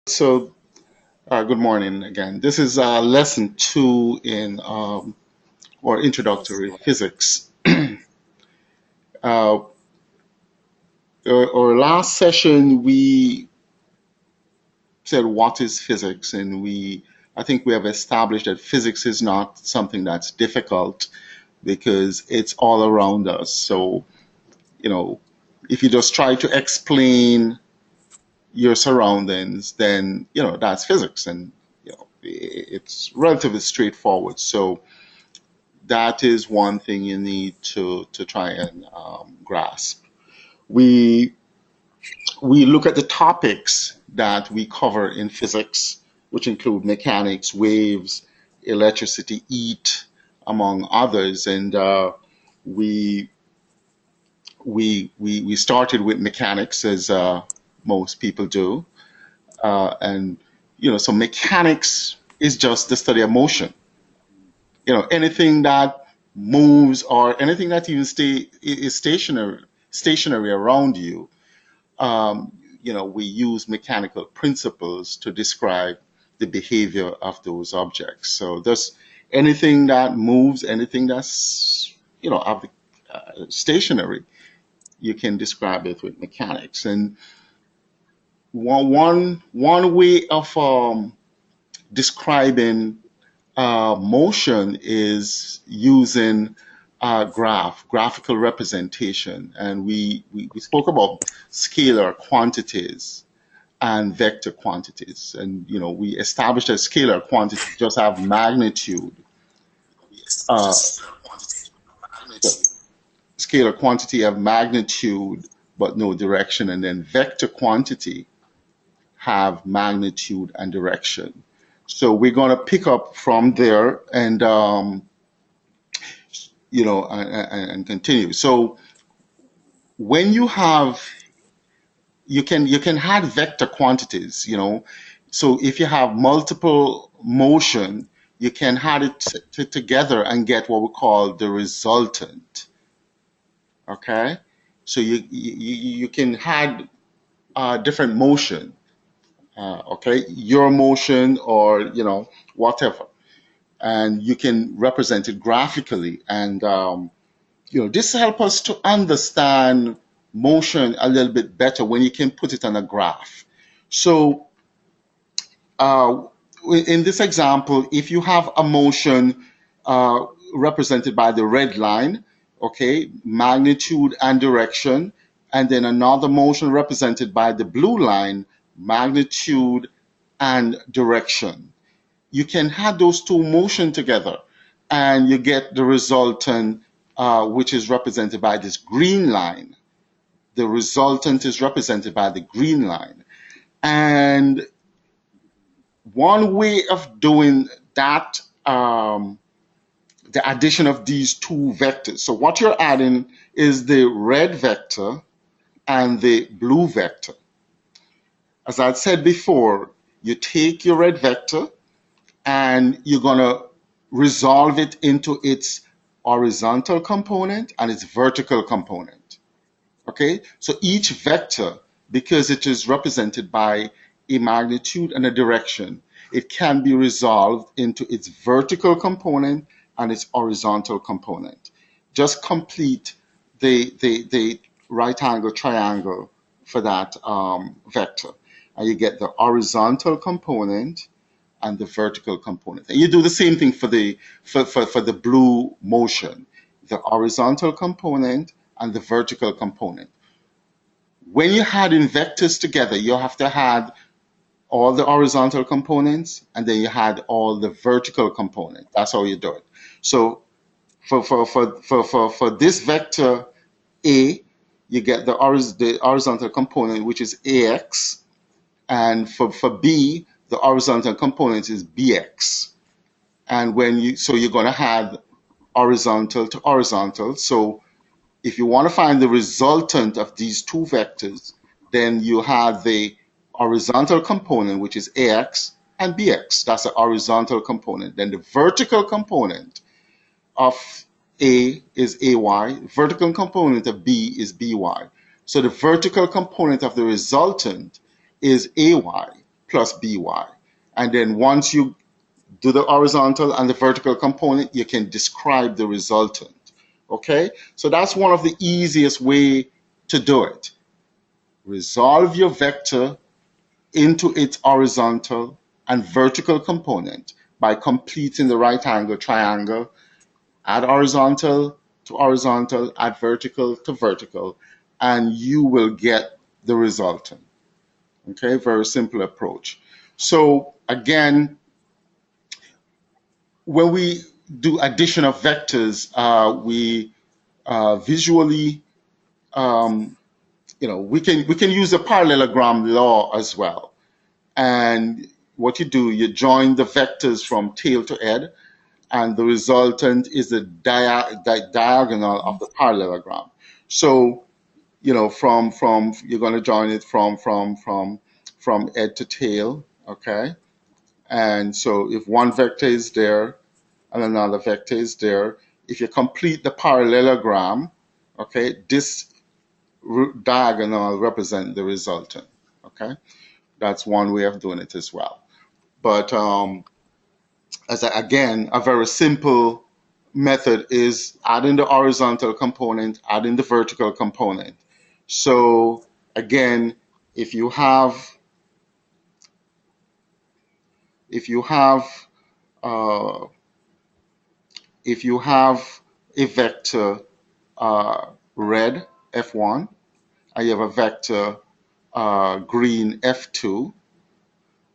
So, good morning again. This is lesson two in or introductory physics. Uh, our last session, we said what is physics, and I think we have established that physics is not something that's difficult because it's all around us. So, you know, if you just try to explain your surroundings, then that's physics, and it's relatively straightforward. So that is one thing you need to try and grasp. We we look at the topics that we cover in physics, which include mechanics, waves, electricity, heat, among others, and we we started with mechanics as most people do, and so mechanics is just the study of motion. Anything that moves or anything that even is stationary around you. We use mechanical principles to describe the behavior of those objects. So there's anything that moves, anything that's of the, stationary, you can describe it with mechanics. And one way of describing motion is using graphical representation. And we spoke about scalar quantities and vector quantities. And, we established that scalar quantities just have magnitude. Uh, the scalar quantity have magnitude, but no direction. And then vector quantity have magnitude and direction. So we're going to pick up from there and and continue. So when you can add vector quantities. So if you have multiple motion, you can add it together and get what we call the resultant. Okay, so you can add different motion. Okay, your motion or whatever, and you can represent it graphically. And this helps us to understand motion a little bit better when you can put it on a graph. So uh, in this example, if you have a motion represented by the red line, okay, magnitude and direction, and then another motion represented by the blue line, magnitude and direction. You can add those two motion together and you get the resultant, which is represented by this green line. The resultant is represented by the green line. And one way of doing that, the addition of these two vectors. So what you're adding is the red vector and the blue vector. As I said before, you take your red vector and you're going to resolve it into its horizontal component and its vertical component. Okay, so each vector, because it is represented by a magnitude and a direction, it can be resolved into its vertical component and its horizontal component. Just complete the right angle triangle for that vector, and you get the horizontal component and the vertical component. And you do the same thing for the blue motion, the horizontal component and the vertical component. When you add in vectors together, you have to add all the horizontal components and then you add all the vertical components. That's how you do it. So for this vector A, you get the horizontal component, which is AX, and for B, the horizontal component is BX. And you're going to add horizontal to horizontal. So if you want to find the resultant of these two vectors, then you have the horizontal component, which is AX, and BX. That's the horizontal component. Then the vertical component of A is AY, vertical component of B is BY. So the vertical component of the resultant is AY, plus by. And then once you do the horizontal and the vertical component, you can describe the resultant. Okay, so that's one of the easiest way to do it. Resolve your vector into its horizontal and vertical component by completing the right angle triangle. Add horizontal to horizontal, add vertical to vertical, and you will get the resultant. Okay, very simple approach. So again, when we do addition of vectors, we visually, um, we can use the parallelogram law as well. And what you do, you join the vectors from tail to head, and the resultant is the diagonal of the parallelogram. So from you're going to join it from head to tail. Okay, and so if one vector is there and another vector is there, if you complete the parallelogram, okay, this diagonal represent the resultant. Okay, that's one way of doing it as well. But again, a very simple method is adding the horizontal component, adding the vertical component. So again, if you have if you have uh, if you have a vector red f1 and you have a vector green f2,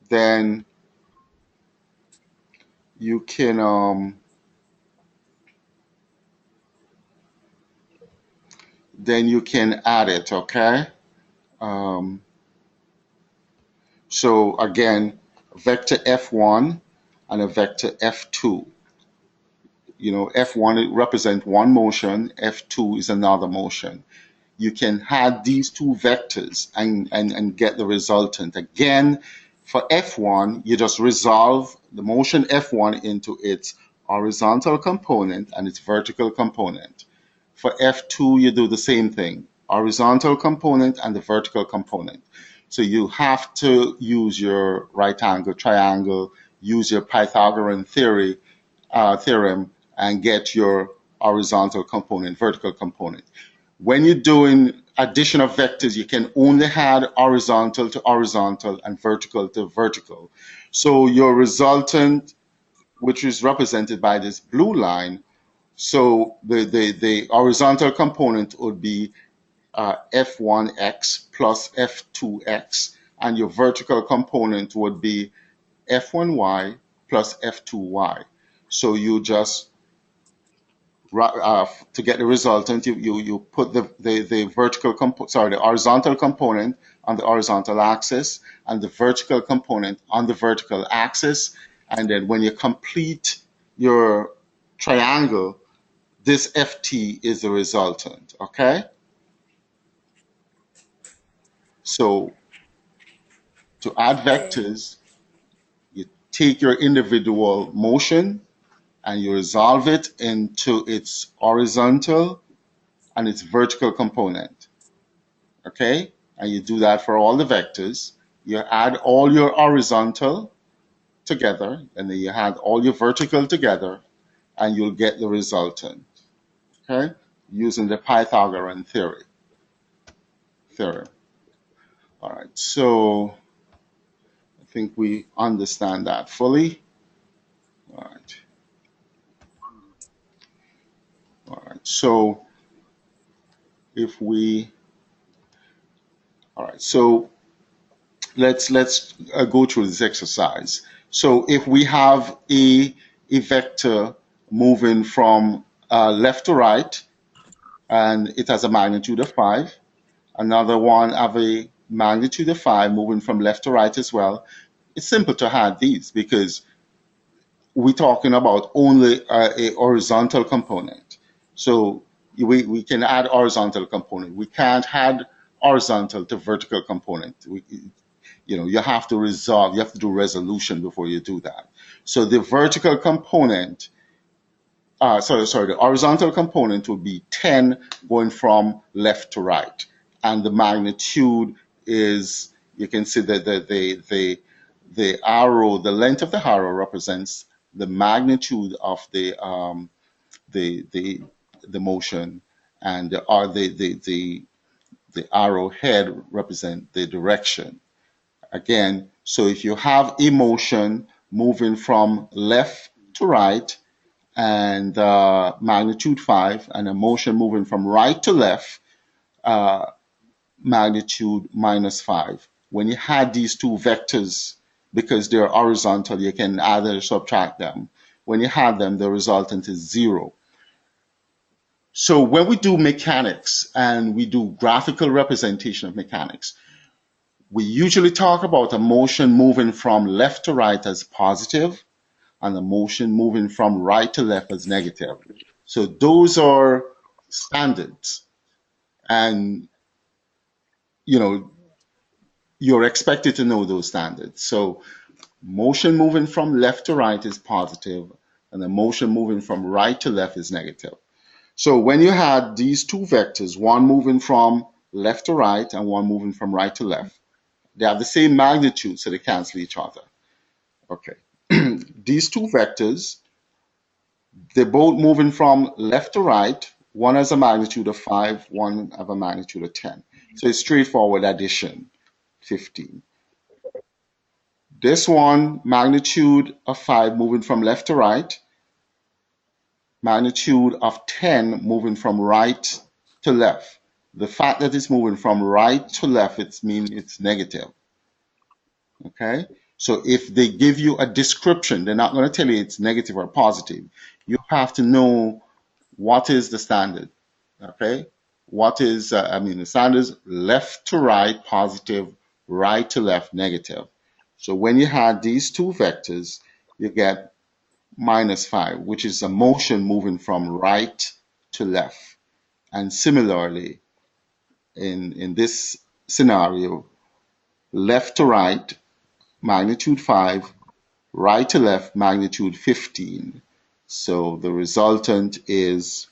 then you can add it. Okay. Um, so again, vector f1 and a vector f2. F1 represents one motion, f2 is another motion. You can add these two vectors and get the resultant. Again, for F1, you just resolve the motion F1 into its horizontal component and its vertical component. For F2, you do the same thing, horizontal component and the vertical component. So you have to use your right angle triangle, use your Pythagorean theorem, and get your horizontal component, vertical component. When you're doing addition of vectors, you can only add horizontal to horizontal and vertical to vertical. So your resultant, which is represented by this blue line, so the horizontal component would be f1x plus f2x, and your vertical component would be f1y plus f2y. So you just to get the resultant, you put the the horizontal component on the horizontal axis and the vertical component on the vertical axis. And then when you complete your triangle, this FT is the resultant. Okay. So to add Okay. vectors, you take your individual motion and you resolve it into its horizontal and its vertical component. Okay, and you do that for all the vectors. You add all your horizontal together, and then you add all your vertical together, and you'll get the resultant. Okay, using the Pythagorean theorem. All right, so I think we understand that fully. All right, all right. So if we, all right, so let's go through this exercise. So if we have a vector moving from left to right, and it has a magnitude of 5. Another one have a magnitude of 5 moving from left to right as well. It's simple to add these because we're talking about only a horizontal component. So we can add horizontal component. We can't add horizontal to vertical component. You have to resolve, you have to do resolution before you do that. So the vertical component, the horizontal component would be 10 going from left to right. And the magnitude is, you can see that the arrow, the length of the arrow represents the magnitude of the the the motion, and the arrow head represent the direction. Again, so if you have a motion moving from left to right and magnitude 5, and a motion moving from right to left, uh, magnitude -5. When you add these two vectors, because they're horizontal, you can add or subtract them. When you add them, the resultant is 0. So when we do mechanics and we do graphical representation of mechanics, we usually talk about a motion moving from left to right as positive and a motion moving from right to left as negative. So those are standards. And you know, you're expected to know those standards. So motion moving from left to right is positive, and the motion moving from right to left is negative. So when you had these two vectors, one moving from left to right and one moving from right to left, they have the same magnitude, so they cancel each other. Okay. These two vectors, they're both moving from left to right. One has a magnitude of 5, one has a magnitude of 10. So it's straightforward addition, 15. This one, magnitude of 5 moving from left to right, magnitude of 10 moving from right to left. The fact that it's moving from right to left, it means it's negative. Okay? So if they give you a description, they're not going to tell you it's negative or positive. You have to know what is the standard. Okay? What is, the standard is left to right, positive, right to left, negative. So when you had these two vectors, you get -5, which is a motion moving from right to left. And similarly, in this scenario, left to right, magnitude 5, right to left, magnitude 15. So the resultant is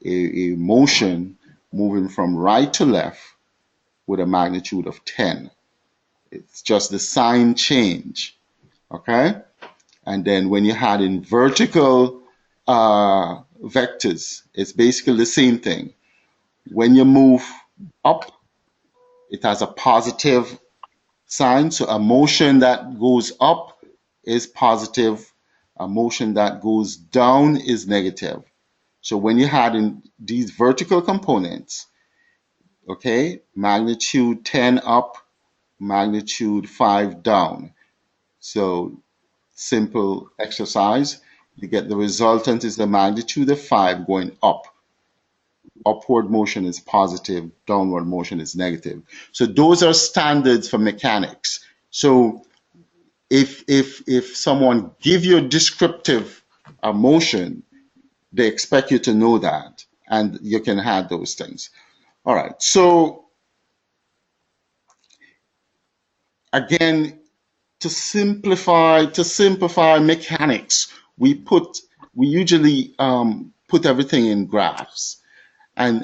a motion moving from right to left with a magnitude of 10. It's just the sign change, okay? And then when you had in vertical vectors, it's basically the same thing. When you move up, it has a positive sign. So a motion that goes up is positive. A motion that goes down is negative. So when you had in these vertical components, okay, magnitude 10 up, magnitude 5 down. So simple exercise. You get the resultant is the magnitude of 5 going up. Upward motion is positive, downward motion is negative. So those are standards for mechanics. So if someone give you a descriptive motion, they expect you to know that, and you can add those things. All right. So again, to simplify mechanics, we usually put everything in graphs, and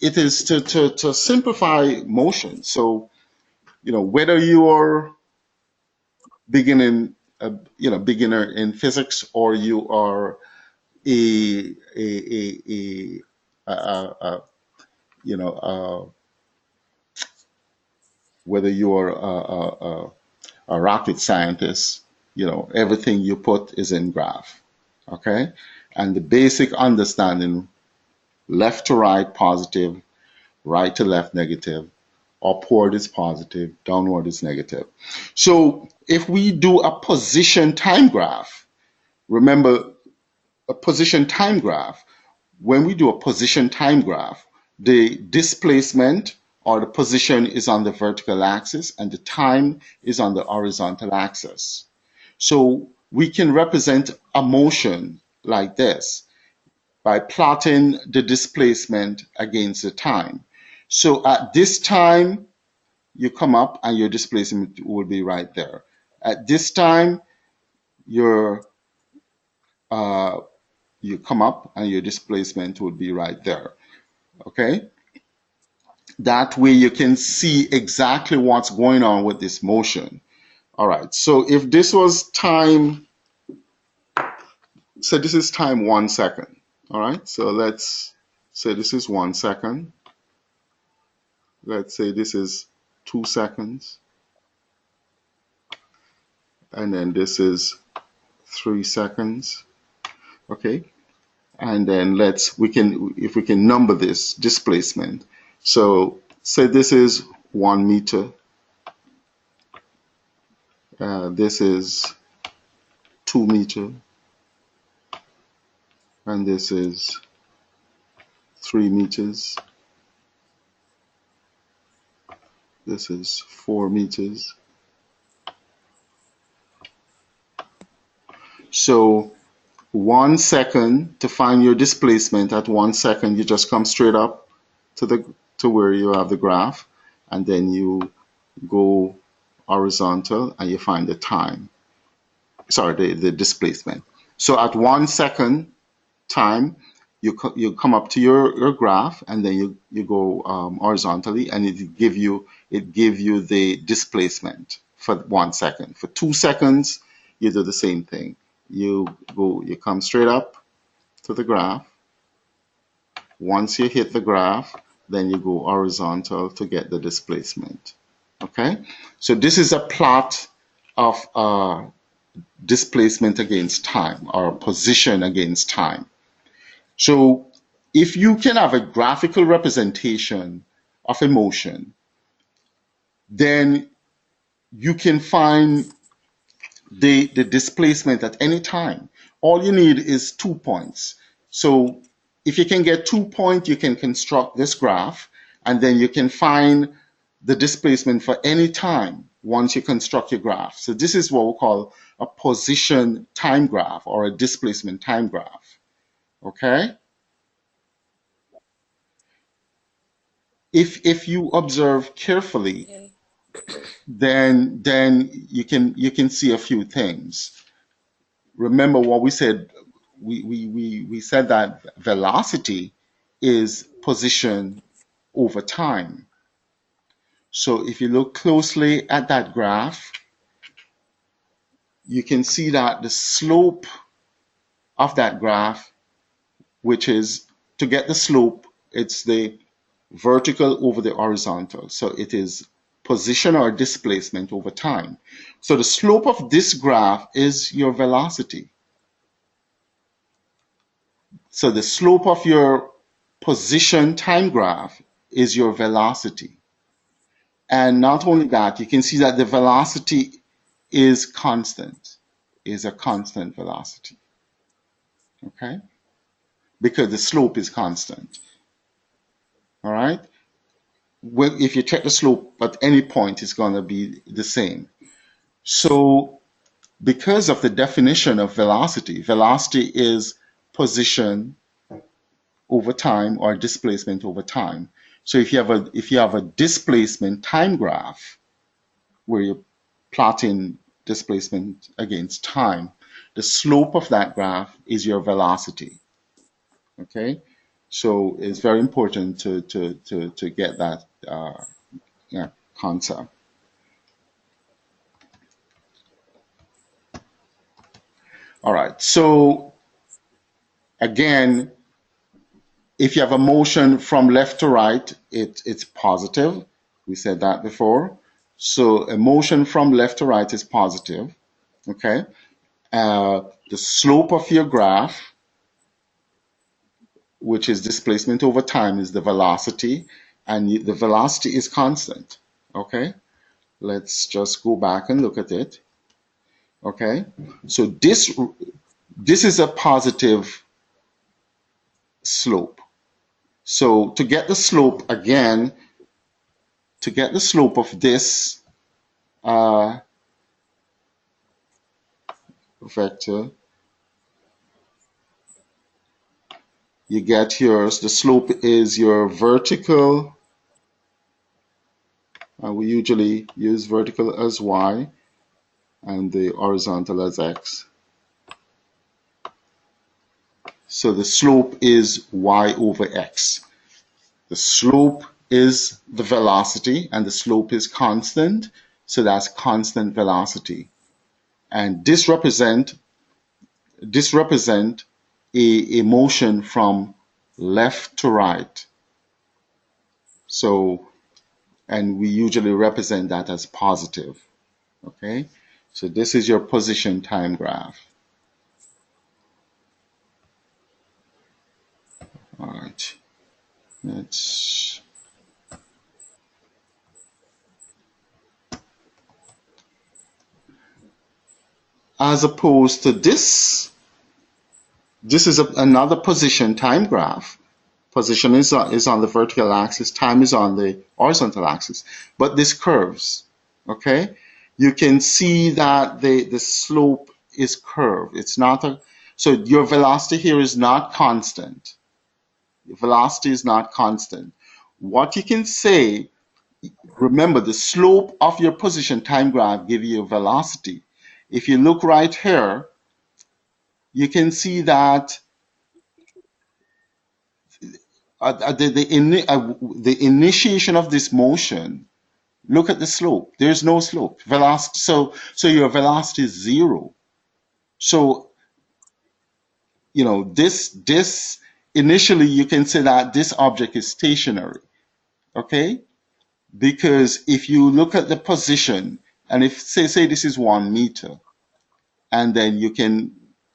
it is to simplify motion. So whether you're beginning beginner in physics, or you are a, a, a you know whether you're a rocket scientist, everything you put is in graph. Okay? And the basic understanding, left to right positive, right to left negative, upward is positive, downward is negative. So if we do a position time graph, remember a position time graph, when we do a position time graph, the displacement or the position is on the vertical axis and the time is on the horizontal axis. So we can represent a motion like this by plotting the displacement against the time. So at this time, you come up and your displacement will be right there. At this time, your uh, you come up and your displacement would be right there. Okay? That way you can see exactly what's going on with this motion. All right, so if this was time, so this is time 1 second. All right, so let's say this is 1 second. Let's say this is 2 seconds. And then this is 3 seconds. Okay, and then if we can number this displacement. So say this is 1 meter. This is 2 meter. And this is 3 meters. This is 4 meters. So 1 second, to find your displacement at 1 second, you just come straight up to where you have the graph, and then you go horizontal and you find the time. Sorry, the displacement. So at 1 second time, you come up to your graph, and then you go horizontally, and it give you the displacement for 1 second. For 2 seconds, you do the same thing. You come straight up to the graph. Once you hit the graph, then you go horizontal to get the displacement. Okay, so this is a plot of displacement against time, or position against time. So if you can have a graphical representation of a motion, then you can find the displacement at any time. All you need is 2 points. So if you can get 2 points, you can construct this graph, and then you can find the displacement for any time once you construct your graph. So this is what we call a position time graph, or a displacement time graph. Okay? If you observe carefully, Okay. then you can see a few things. Remember what we said. We said that velocity is position over time. So if you look closely at that graph, you can see that the slope of that graph, which is, to get the slope, it's the vertical over the horizontal. So it is position or displacement over time. So the slope of this graph is your velocity. So the slope of your position time graph is your velocity. And not only that, you can see that the velocity is constant, is a constant velocity. Okay? Because the slope is constant. All right? Well, if you check the slope at any point, it's going to be the same. So because of the definition of velocity, velocity is position over time, or displacement over time. So if you have a displacement time graph where you're plotting displacement against time, the slope of that graph is your velocity. Okay, so it's very important to get that concept. All right, so again, if you have a motion from left to right, it's positive. We said that before. So a motion from left to right is positive. Okay. The slope of your graph, which is displacement over time, is the velocity, and the velocity is constant. Okay. Let's just go back and look at it. Okay. So this is a positive slope. So to get the slope, again, to get the slope of this vector, you get yours. The slope is your vertical, and we usually use vertical as y, and the horizontal as x. So the slope is y over x. The slope is the velocity, and the slope is constant. So that's constant velocity. And this represent a motion from left to right. So, and we usually represent that as positive. Okay, so this is your position time graph. All right, let's, as opposed to this is another position time graph. Position is on the vertical axis, time is on the horizontal axis, but this curves. Okay, you can see that the slope is curved. It's not a, so your velocity here is not constant. Your velocity is not constant. What you can say, remember the slope of your position time graph give you a velocity. If you look right here, you can see that the initiation of this motion, look at the slope. There's no slope. Velocity. So your velocity is zero. So this initially you can say that this object is stationary. Okay, because if you look at the position, and if say this is 1 meter, and then you can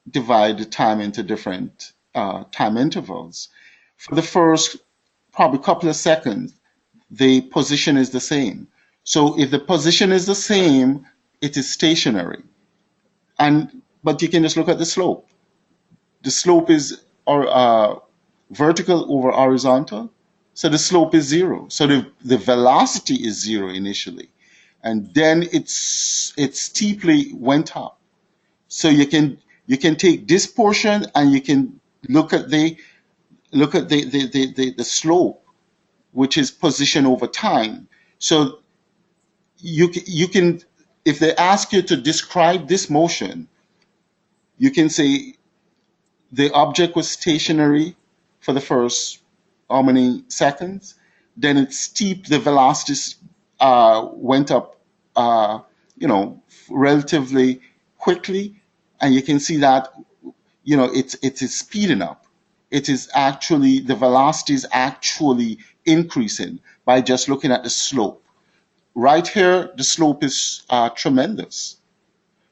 divide the time into different time intervals. For the first probably couple of seconds, the position is the same. So if the position is the same, it is stationary. But you can just look at the slope. The slope is vertical over horizontal, so the slope is zero. So the velocity is zero initially, and then it steeply went up. So you can take this portion and you can look at the slope, which is position over time. So you can, if they ask you to describe this motion, you can say the object was stationary for the first how many seconds, then it steep, the velocity went up, relatively quickly, and you can see that it is speeding up. It is actually, the velocity is actually increasing by just looking at the slope. Right here, the slope is tremendous.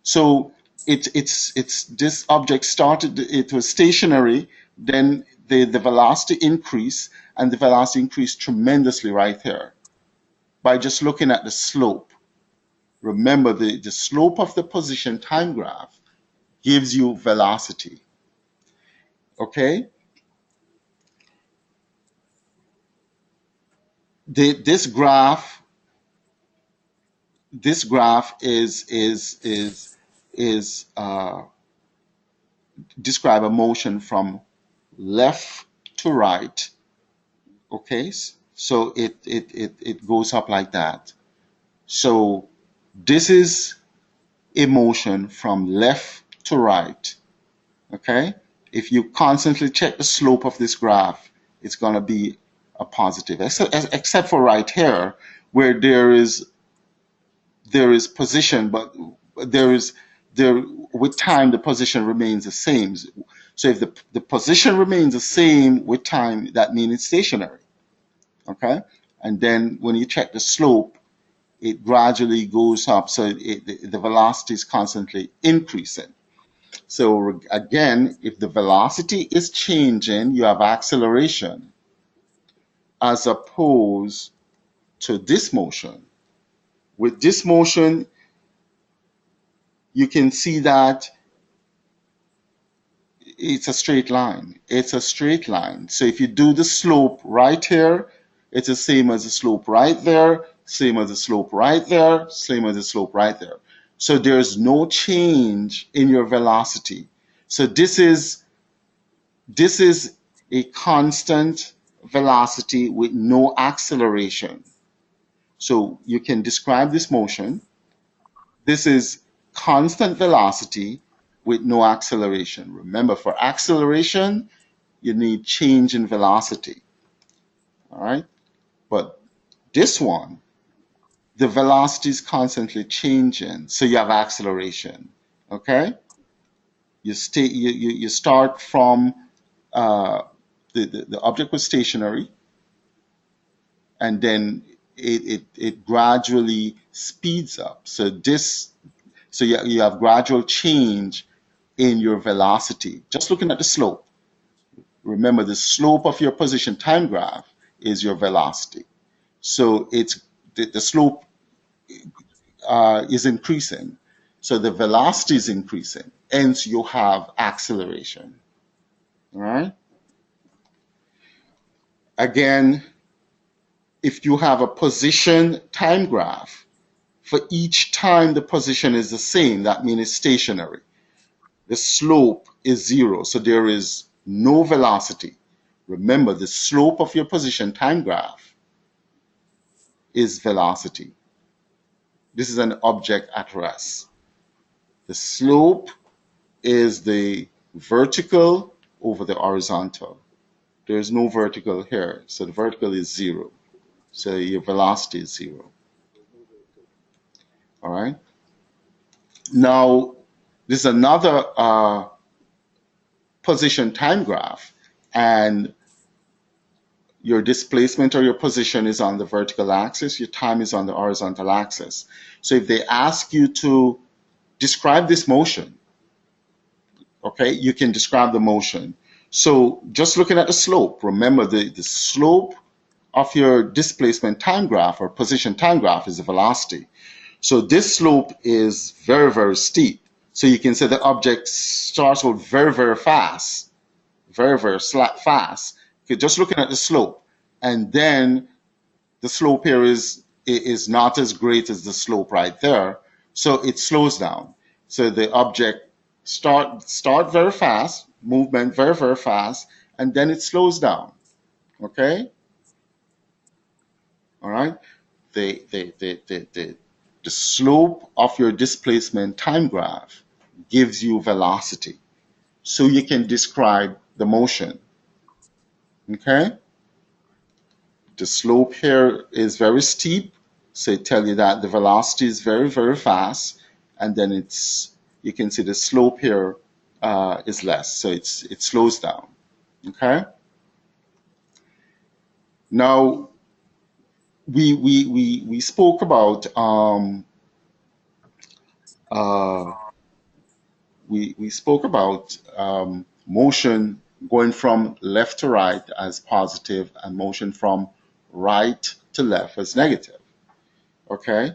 So it's this object started, it was stationary, then the velocity increased, and the velocity increased tremendously right here by just looking at the slope. Remember, the slope of the position time graph gives you velocity. Okay? This graph is describe a motion from left to right. Okay, so it goes up like that. So this is a motion from left to right. Okay, if you constantly check the slope of this graph, it's going to be a positive, except for right here where there is position, but there is there with time the position remains the same. So if the position remains the same with time, that means it's stationary. Okay, and then when you check the slope, it gradually goes up, so the velocity is constantly increasing. So again, if the velocity is changing, you have acceleration, as opposed to this motion. With this motion, you can see that it's a straight line. It's a straight line. So if you do the slope right here, it's the same as the slope right there, same as the slope right there, same as the slope right there. So there's no change in your velocity. So this is a constant velocity with no acceleration. So you can describe this motion. This is constant velocity with no acceleration. Remember, for acceleration, you need change in velocity. All right. But this one, the velocity is constantly changing, so you have acceleration. Okay, you start from uh, the object was stationary, and then it gradually speeds up. So you have gradual change in your velocity. Just looking at the slope. Remember, the slope of your position time graph is your velocity. So the slope is increasing. So the velocity is increasing. Hence, you have acceleration. All right. Again, if you have a position time graph, for each time the position is the same, that means it's stationary. The slope is zero, so there is no velocity. Remember, the slope of your position time graph is velocity. This is an object at rest. The slope is the vertical over the horizontal. There is no vertical here, so the vertical is zero. So your velocity is zero. All right. Now, this is another position time graph, and your displacement or your position is on the vertical axis, your time is on the horizontal axis. So if they ask you to describe this motion, okay, you can describe the motion. So just looking at the slope, remember the slope of your displacement time graph or position time graph is the velocity. So this slope is very, very steep. So you can say the object starts out very, very fast, very, very fast. Okay, just looking at the slope. And then the slope here is not as great as the slope right there. So it slows down. So the object start very fast, movement very, very fast, and then it slows down. Okay? All right? The slope of your displacement time graph gives you velocity. So you can describe the motion. Okay? The slope here is very steep, so it tells you that the velocity is very, very fast, and then you can see the slope here is less, so it slows down. Okay. Now we spoke about uh, we spoke about motion going from left to right as positive and motion from right to left as negative. Okay.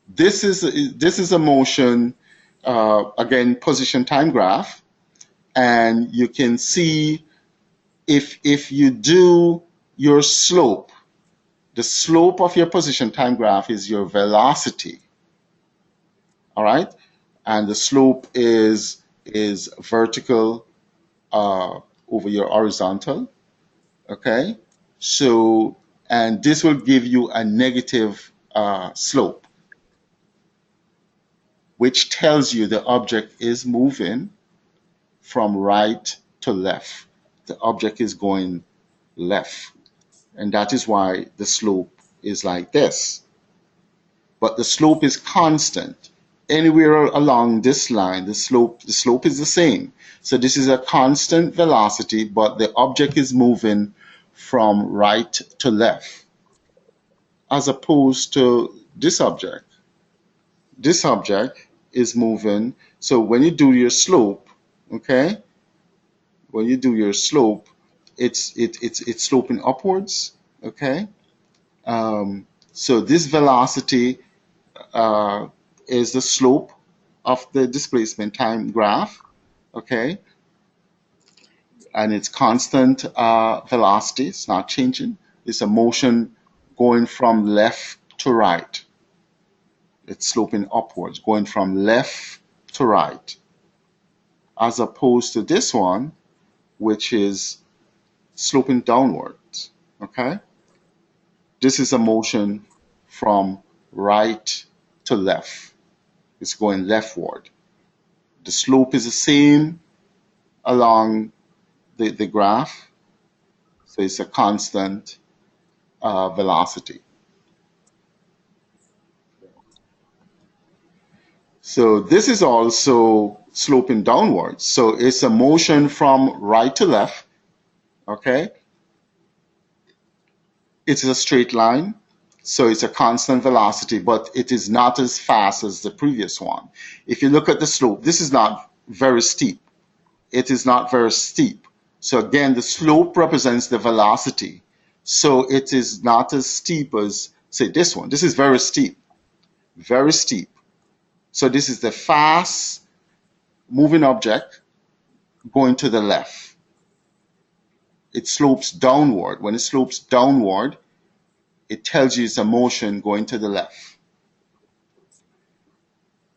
This is a motion, again, position time graph, and you can see if you do your slope, the slope of your position time graph is your velocity, all right, and the slope is vertical over your horizontal, okay. So, and this will give you a negative slope, which tells you the object is moving from right to left. The object is going left. And that is why the slope is like this. But the slope is constant. Anywhere along this line, the slope is the same. So this is a constant velocity, but the object is moving from right to left, as opposed to this object. This object is moving. So when you do your slope, okay, when you do your slope, it's sloping upwards. Okay, so this velocity is the slope of the displacement time graph. Okay, and it's constant velocity. It's not changing. It's a motion going from left to right. It's sloping upwards, going from left to right, as opposed to this one, which is sloping downwards. Okay, this is a motion from right to left. It's going leftward. The slope is the same along the graph. So it's a constant velocity. So this is also sloping downwards. So it's a motion from right to left. Okay. It is a straight line. So it's a constant velocity, but it is not as fast as the previous one. If you look at the slope, this is not very steep. It is not very steep. So again, the slope represents the velocity. So it is not as steep as, say, this one. This is very steep, very steep. So this is the fast moving object going to the left. It slopes downward. When it slopes downward, it tells you it's a motion going to the left.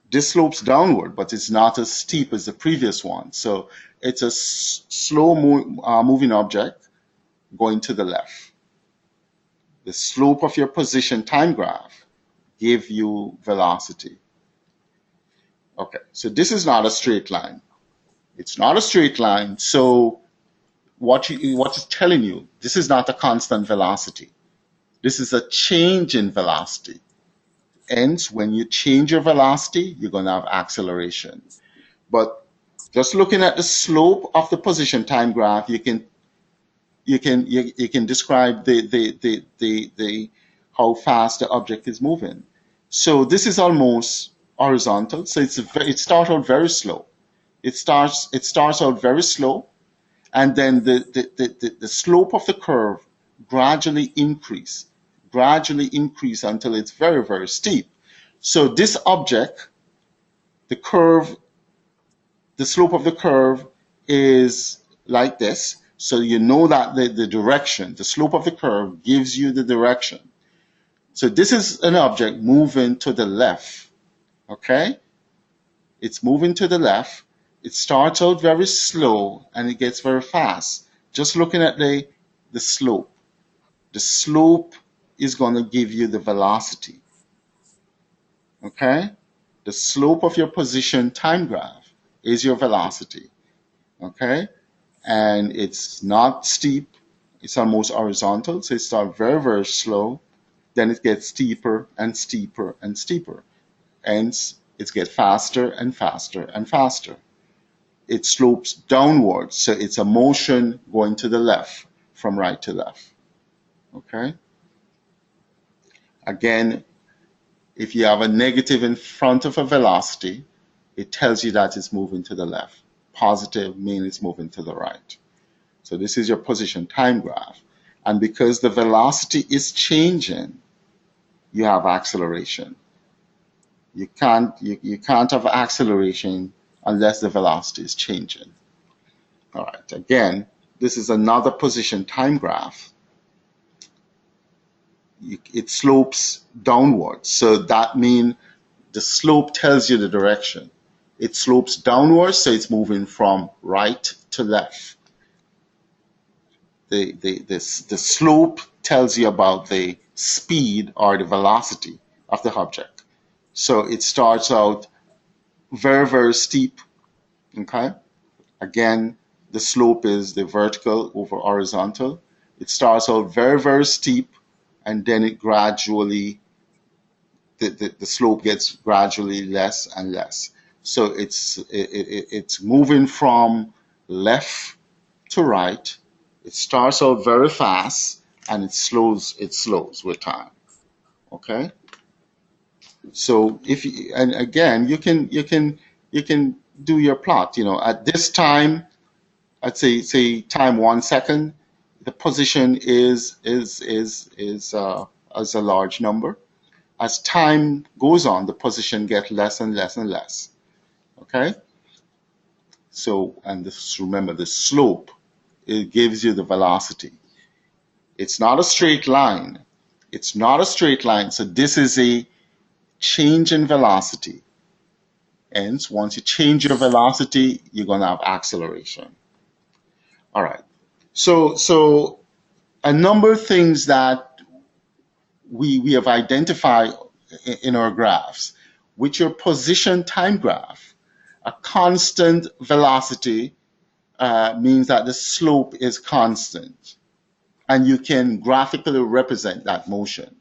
This slopes downward, but it's not as steep as the previous one. So it's a slow moving object going to the left. The slope of your position time graph give you velocity. Okay, so this is not a straight line. It's not a straight line. So what it's telling you, this is not a constant velocity. This is a change in velocity. Hence, when you change your velocity, you're going to have acceleration. But just looking at the slope of the position time graph, you can describe the how fast the object is moving. So this is almost horizontal. So it starts out very slow. It starts out very slow, and then the slope of the curve gradually increase until it's very, very steep. So this object, the curve, the slope of the curve is like this. So you know that the direction, the slope of the curve gives you the direction. So this is an object moving to the left, okay? It's moving to the left. It starts out very slow and it gets very fast. Just looking at the slope. The slope is going to give you the velocity, okay? The slope of your position time graph is your velocity, okay? And it's not steep. It's almost horizontal. So it starts very, very slow. Then it gets steeper and steeper and steeper. Hence, it gets faster and faster and faster. It slopes downwards. So it's a motion going to the left from right to left. Okay? Again, if you have a negative in front of a velocity, it tells you that it's moving to the left. Positive means it's moving to the right. So this is your position time graph. And because the velocity is changing, you have acceleration. You can't have acceleration unless the velocity is changing. All right, again, this is another position time graph. It slopes downwards. So that means the slope tells you the direction. It slopes downwards, so it's moving from right to left. The slope tells you about the speed or the velocity of the object. So it starts out very, very steep, okay? Again, the slope is the vertical over horizontal. It starts out very, very steep, and then it gradually, the slope gets gradually less and less. So it's moving from left to right. It starts out very fast and it slows with time. Okay? So and again, you can do your plot, at this time, I'd say time 1 second, the position is a large number. As time goes on, the position gets less and less and less. Okay? So, and remember, the slope, it gives you the velocity. It's not a straight line. It's not a straight line. So this is a change in velocity. Hence, once you change your velocity, you're going to have acceleration. All right. So a number of things that we have identified in our graphs. With your position time graph, a constant velocity means that the slope is constant. and you can graphically represent that motion.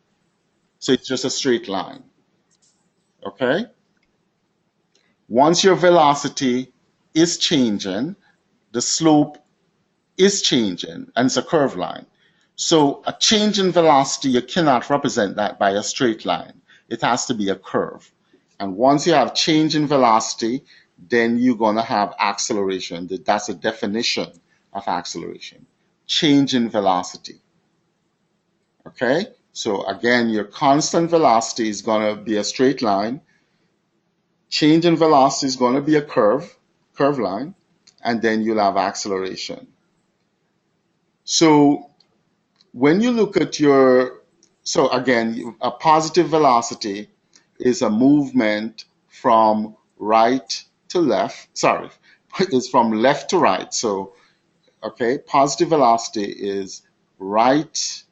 So it's just a straight line. Okay? Once your velocity is changing, the slope is changing, and it's a curved line. So a change in velocity, you cannot represent that by a straight line. It has to be a curve. And once you have change in velocity, then you're going to have acceleration. That's a definition of acceleration. Change in velocity. Okay? So again, your constant velocity is going to be a straight line. Change in velocity is going to be a curve line, and then you'll have acceleration. So when you look at so again, a positive velocity is a movement from right to left, sorry, is from left to right. So, okay, positive velocity is left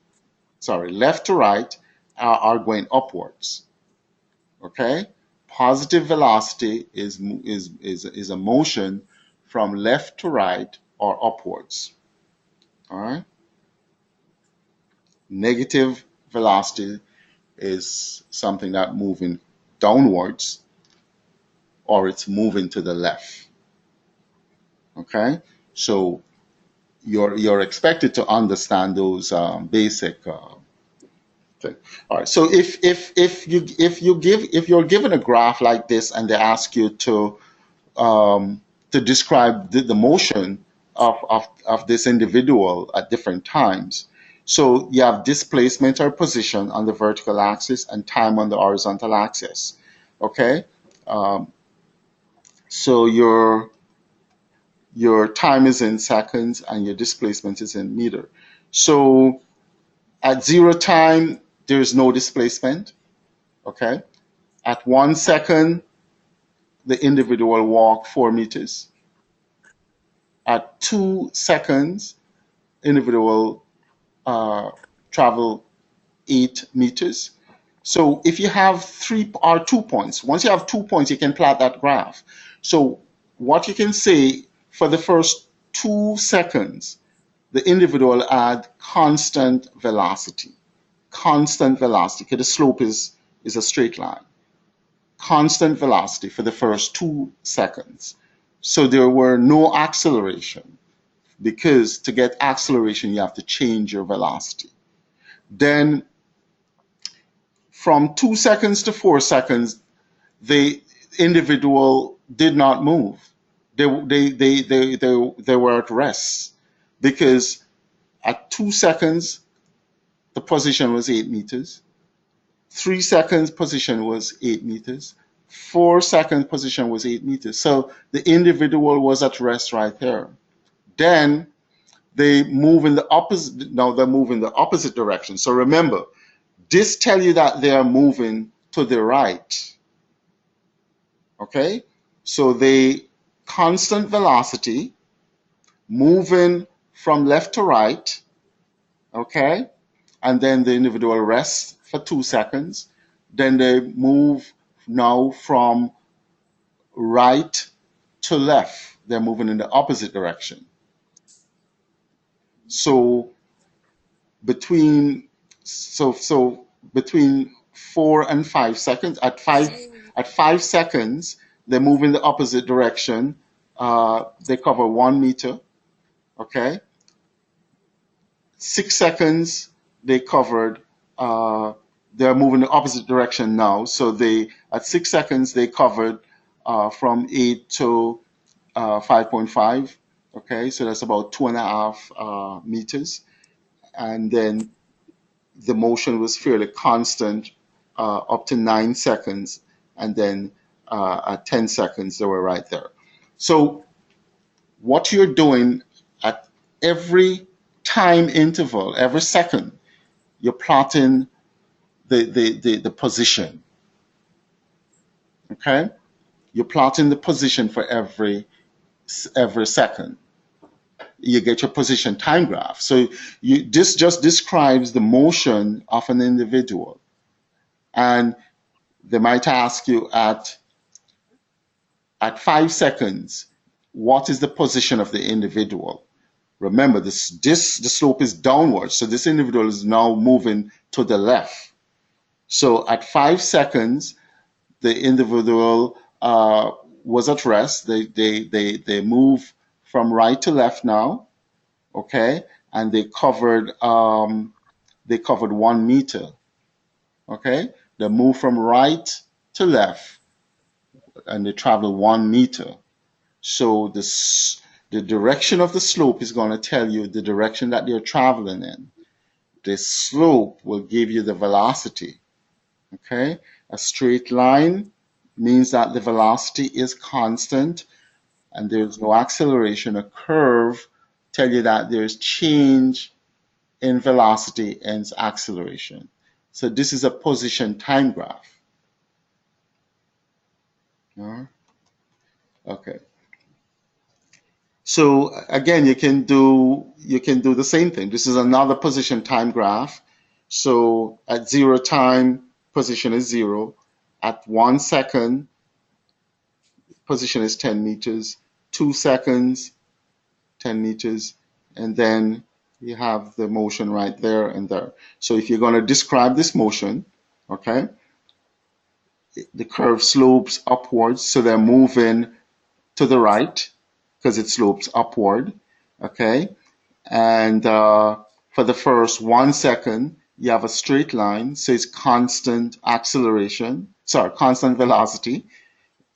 to right are going upwards. Okay, positive velocity is a motion from left to right or upwards. All right. Negative velocity is something that moving downwards or it's moving to the left. Okay, so you're expected to understand those basic things. All right. So if you're given a graph like this and they ask you to describe the motion of this individual at different times. So you have displacement or position on the vertical axis and time on the horizontal axis. Okay, um, so your time is in seconds and your displacement is in meter. So at 0 time, there is no displacement. Okay, at 1 second, the individual walk 4 meters. At 2 seconds, individual travel 8 meters. So if you have 2 points, once you have 2 points, you can plot that graph. So what you can say for the first 2 seconds, the individual had constant velocity. Constant velocity, because the slope is a straight line. Constant velocity for the first 2 seconds. So there were no acceleration, because to get acceleration, you have to change your velocity. Then from 2 seconds to 4 seconds, the individual did not move. They were at rest, because at 2 seconds, the position was 8 meters. 3 seconds position was 8 meters. 4 seconds position was 8 meters. So the individual was at rest right there. Then they move in the opposite. Now they're moving the opposite direction. So remember, this tell you that they are moving to the right. Okay, so they constant velocity, moving from left to right. Okay, and then the individual rests for 2 seconds. Then they move now from right to left. They're moving in the opposite direction. So between between 4 and 5 seconds. At 5 seconds, they move in the opposite direction. They cover 1 meter. Okay. 6 seconds, they covered. They're moving the opposite direction now. So they at 6 seconds they covered from 8 to 5.5. Okay, so that's about 2.5 meters, and then the motion was fairly constant up to 9 seconds, and then at 10 seconds they were right there. So what you're doing at every time interval, every second, you're plotting the position. Okay, you're plotting the position for every second. You get your position time graph. So this just describes the motion of an individual. And they might ask you at 5 seconds, what is the position of the individual, Remember, the slope is downward, so this individual is now moving to the left. So at 5 seconds, the individual was at rest. They move from right to left now, okay, and they covered 1 meter, okay. They move from right to left, and they travel 1 meter. So the direction of the slope is going to tell you the direction that they're traveling in. The slope will give you the velocity. Okay, a straight line means that the velocity is constant and there's no acceleration. A curve tell you that there's change in velocity and acceleration. So this is a position time graph. Okay. So again, you can do the same thing. This is another position time graph. So at 0 time, position is 0. At 1 second, position is 10 meters. 2 seconds, 10 meters. And then you have the motion right there and there. So if you're going to describe this motion, okay, the curve slopes upwards, so they're moving to the right because it slopes upward, okay? And for the first 1 second, you have a straight line, so it's constant constant velocity.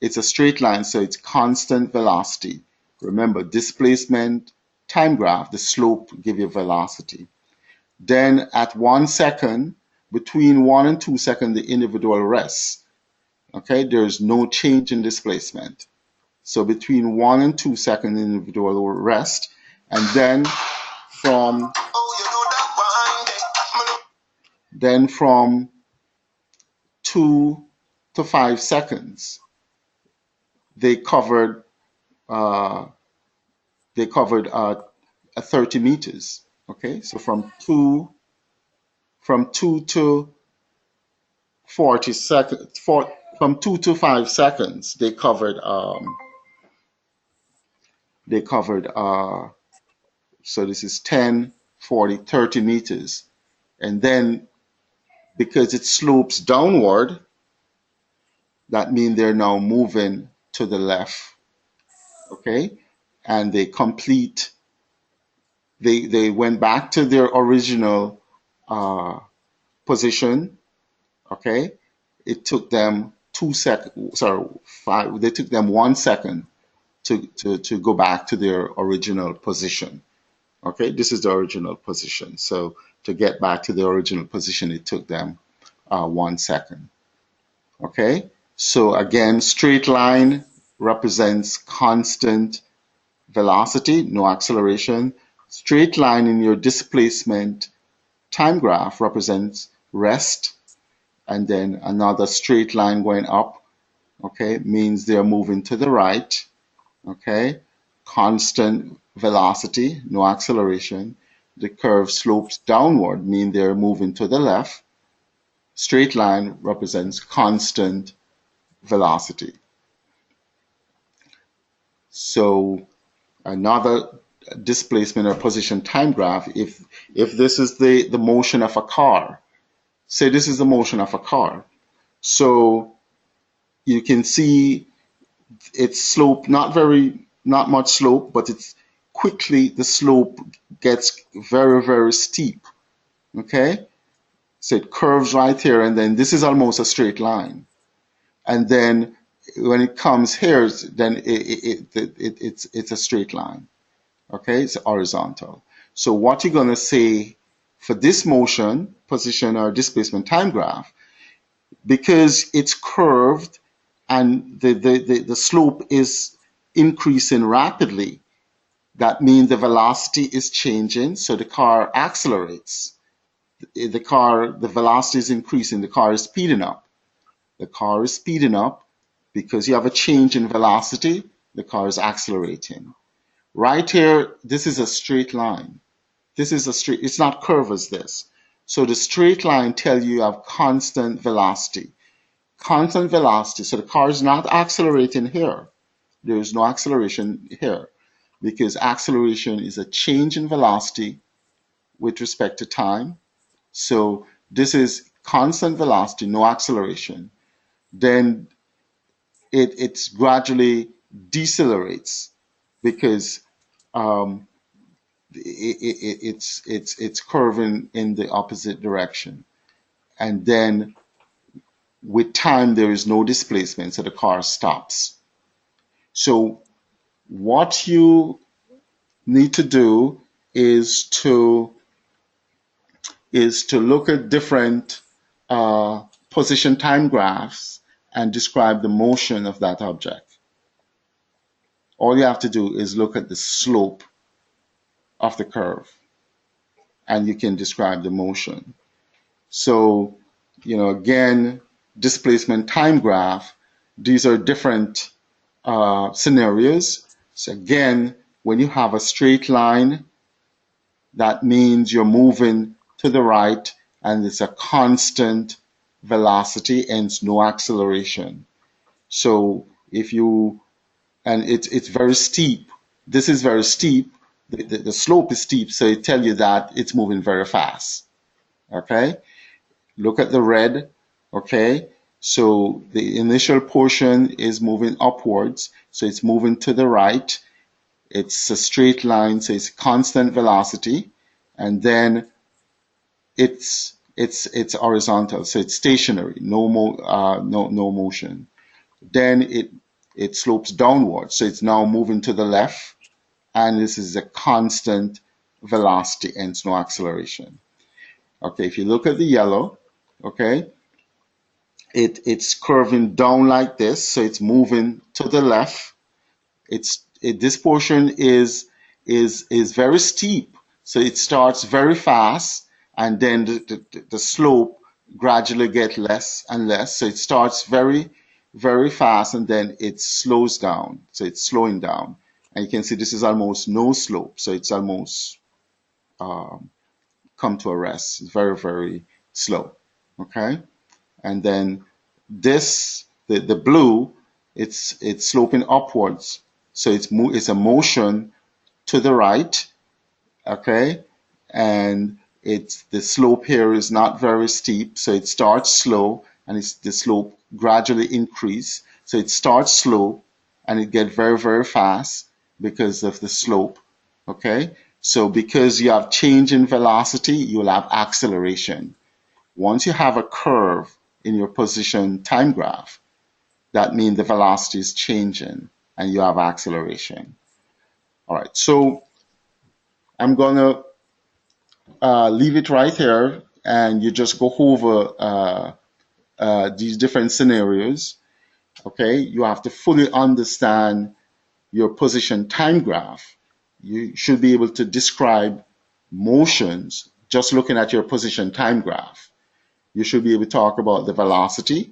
It's a straight line, so it's constant velocity. Remember, displacement, time graph, the slope give you velocity. Then at 1 second, between 1 and 2 seconds, the individual rests. Okay, there's no change in displacement. So between 1 and 2 seconds, the individual will rest. And then from 2 to 5 seconds, they covered 30 meters. Okay, so from 2 to 40 seconds, from 2 to 5 seconds, they covered so this is 10, 40, 30 meters. And then because it slopes downward, that means they're now moving to the left, okay? And they went back to their original position, okay? It took them 1 second to go back to their original position. Okay, this is the original position. So to get back to the original position, it took them 1 second. Okay, so again, straight line represents constant velocity, no acceleration. Straight line in your displacement time graph represents rest, and then another straight line going up, okay, means they're moving to the right, okay, constant velocity, no acceleration. The curve slopes downward, mean they're moving to the left. Straight line represents constant velocity. So another displacement or position time graph, if this is the motion of a car, say this is the motion of a car, so you can see its slope, not much slope, but it's quickly the slope gets very, very steep. Okay, so it curves right here, and then this is almost a straight line. And then when it comes here, then it's a straight line. Okay, it's horizontal. So what you're going to say for this motion, position or displacement time graph, because it's curved and the slope is increasing rapidly, that means the velocity is changing, so the car accelerates. The velocity is increasing, the car is speeding up. The car is speeding up because you have a change in velocity, the car is accelerating. Right here, this is a straight line. This is a straight, it's not curved as this. So the straight line tells you have constant velocity. Constant velocity, so the car is not accelerating here. There is no acceleration here. because acceleration is a change in velocity with respect to time. So this is constant velocity, no acceleration. Then it's gradually decelerates because um, it's curving in the opposite direction. And then with time, there is no displacement, so the car stops. So what you need to do is to look at different position time graphs and describe the motion of that object. All you have to do is look at the slope of the curve and you can describe the motion. So, again, displacement time graph, these are different scenarios. So again, when you have a straight line, that means you're moving to the right and it's a constant velocity, hence no acceleration. So if you, and it's very steep. This is very steep. The slope is steep, so it tells you that it's moving very fast. Okay? Look at the red. Okay? So the initial portion is moving upwards, so it's moving to the right. It's a straight line, so it's constant velocity, and then it's horizontal, so it's stationary, no motion. Then it slopes downwards, so it's now moving to the left, and this is a constant velocity, hence no acceleration. Okay, if you look at the yellow, okay, it's curving down like this, so it's moving to the left. This portion is very steep, so it starts very fast, and then the slope gradually get less and less. So it starts very fast, and then it slows down. So it's slowing down, and you can see this is almost no slope, so it's almost come to a rest. It's very slow. Okay, and then the blue, it's sloping upwards, so it's a motion to the right. Okay, and the slope here is not very steep, so it starts slow and the slope gradually increase. So it starts slow and it gets very fast because of the slope. Okay, so because you have change in velocity, you'll have acceleration. Once you have a curve in your position time graph, that means the velocity is changing and you have acceleration. All right, so I'm gonna leave it right here and you just go over these different scenarios. Okay, you have to fully understand your position time graph. You should be able to describe motions just looking at your position time graph. You should be able to talk about the velocity,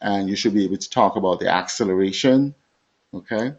and you should be able to talk about the acceleration. Okay,